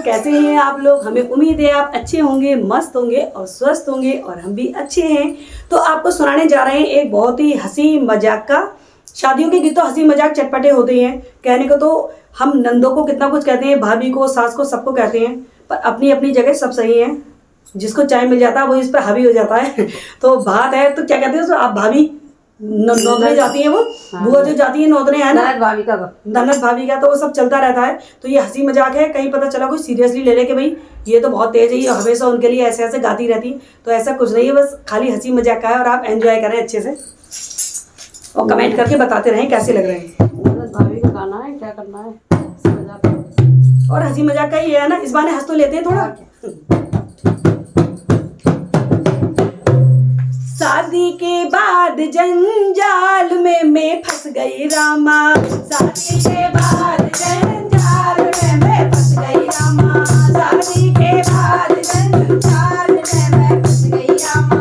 कैसे हैं आप लोग। हमें उम्मीद है आप अच्छे होंगे, मस्त होंगे और स्वस्थ होंगे, और हम भी अच्छे हैं। तो आपको सुनाने जा रहे हैं एक बहुत ही हंसी मजाक का। शादियों के गीत तो हंसी मजाक चटपटे होते हैं। कहने को तो हम नंदों को कितना कुछ कहते हैं, भाभी को, सास को, सबको कहते हैं, पर अपनी अपनी जगह सब सही है। जिसको चाय मिल जाता है वो इस पर हावी हो जाता है। तो बात है, तो क्या कहते हैं उसको, आप भाभी नौतने जाती है, वो बुआ जो जाती है नौतने, है ना, ननद भाभी का, तो वो सब चलता रहता है। तो ये हंसी मजाक है, कहीं पता चला कोई सीरियसली ले ले कि भाई ये तो बहुत तेज है, ये हमेशा उनके लिए ऐसे ऐसे गाती रहती। तो ऐसा कुछ नहीं है, बस खाली हंसी मजाक का है, और आप एंजॉय करें अच्छे से और कमेंट करके बताते रहें कैसे लग रहे हैं। भाभी को गाना है, क्या करना है, और हंसी मजाक का ही है ना, इस बार हंस तो लेते हैं थोड़ा। शादी के बाद जंजाल में मैं फंस गई रामा, शादी के बाद जंजाल में मैं फंस गई रामा, शादी के बाद जंजाल में मैं फंस गई रामा,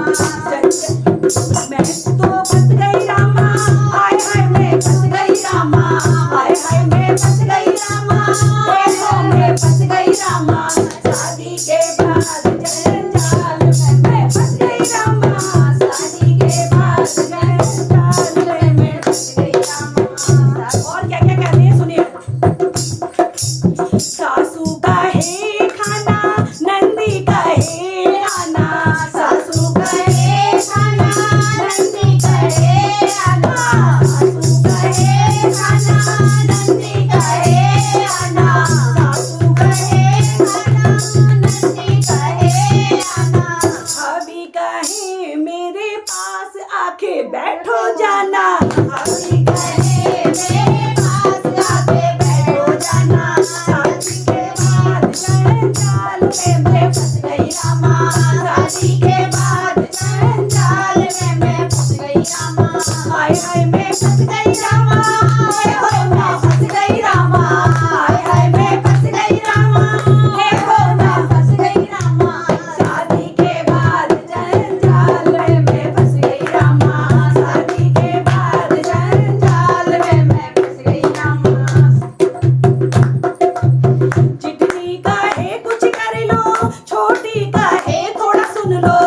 मैं तो फंस गई रामा, हाय हाय मैं फंस गई रामा, हाय हाय मैं फंस गई रामा, देखो मैं फंस गई रामा, शादी के बाद जंजाल में मैं फंस गई रामा, शादी के बाद जंजाल में मैं फंस गई रामा। और क्या क्या कहते हैं सुनिए। सासू का है खाना, नंदी का है आना, सासू का है खाना, नंदी का है आना, सासू का है खाना, नंदी का है आना, सासू का है खाना, नंदी का है आना, भाभी का है मेरे पास आके बैठो जाना, भाभी का है मेरे पास आके बैठो जाना, शादी के बाद जंजाल में मैं फंस गई रामा, शादी के बाद जंजाल में मैं फंस गई रामा, हाय हाय मैं फंस गई रामा, हाय हाय मैं फंस गई रामा, हाय हाय मैं फंस गई रामा, देखो मैं फंस गई रामा, शादी के बाद जंजाल में मैं फंस गई रामा, शादी के बाद जंजाल में मैं फंस गई रामा। जितनी का है कुछ कर लो, छोटी का है थोड़ा सुन लो,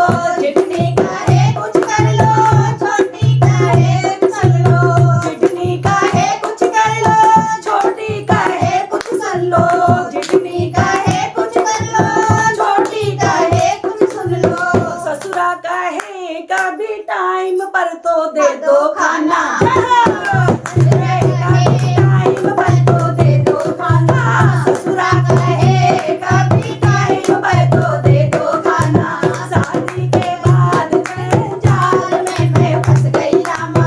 जितनी का है कुछ कर लो, छोटी का है सुन लो, जितनी का है कुछ कर लो, छोटी का है कुछ सुन लो, जितनी का है कुछ कर लो, छोटी का है कुछ सुन लो, ससुरा का है कभी टाइम पर तो दे दो खाना, ससुरा का है टाइम पर तो दे दो खाना, ससुरा का है कभी टाइम पर तो दे दो खाना, शादी के बाद जंजाल में मैं फंस गई रामा,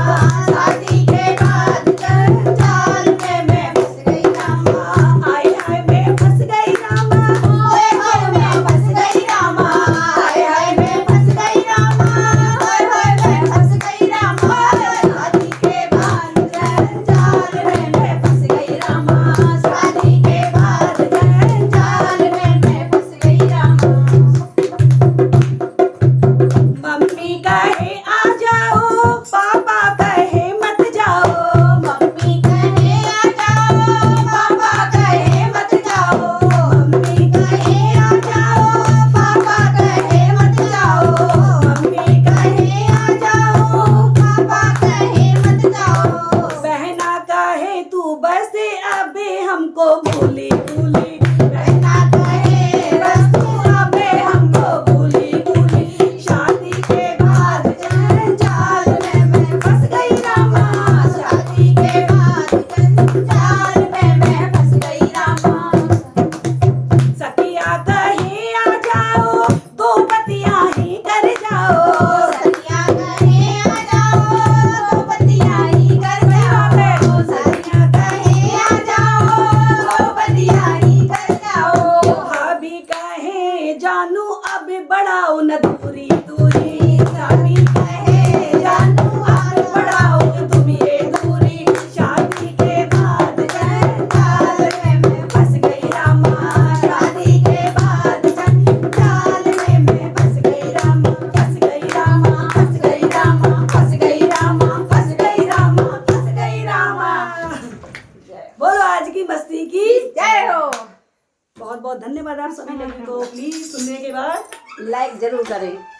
शादी के बाद जंजाल में मैं फंस गई रामा, हाय हाय मैं फंस गई रामा, ओए होए मैं फंस गई रामा, हाय हाय मैं फंस गई रामा, ओए होए मैं फंस गई रामा, शादी के बाद जंजाल में मैं फंस गई रामा, शादी के बाद जंजाल में मैं फंस गई रामा। मम्मी कहे आ जाओ, पापा कहे मत जाओ, मम्मी कहे आ जाओ, पापा कहे मत जाओ, मम्मी कहे आ जाओ, पापा कहे मत जाओ, मम्मी कहे आ जाओ, पापा कहे मत जाओ, बहना कहे तू बस अबे हमको भूली भूली, बहना कहे बस तू अबे हमको भूली भूली, शादी के बाद जंजाल में मैं फंस गई रामा, शादी के बाद जंजाल में मैं फंस गई रामा। सखिया कहे आ जाओ, दो बतिया ही कर जाओ, सखिया कहे आ जाओ, दो बतिया ही कर जाओ, सखिया कहे आ जाओ, दो बतिया ही कर जाओ, भाभी कहे जानू अब बढ़ाओ न दूरी दूरी, भाभी कहे जानू अब बढ़ाओ तुम ये दूरी, शादी के बाद जंजाल में मैं फंस गई रामा, शादी के बाद जंजाल में मैं फंस गई रामा, फंस गई रामा, फंस गई रामा, फंस गई रामा, फंस गई रामा, फंस गई रामा। बोलो आज की मस्ती की जय हो। बहुत बहुत धन्यवाद आप सभी लोगों को। प्लीज सुनने के बाद लाइक जरूर करें।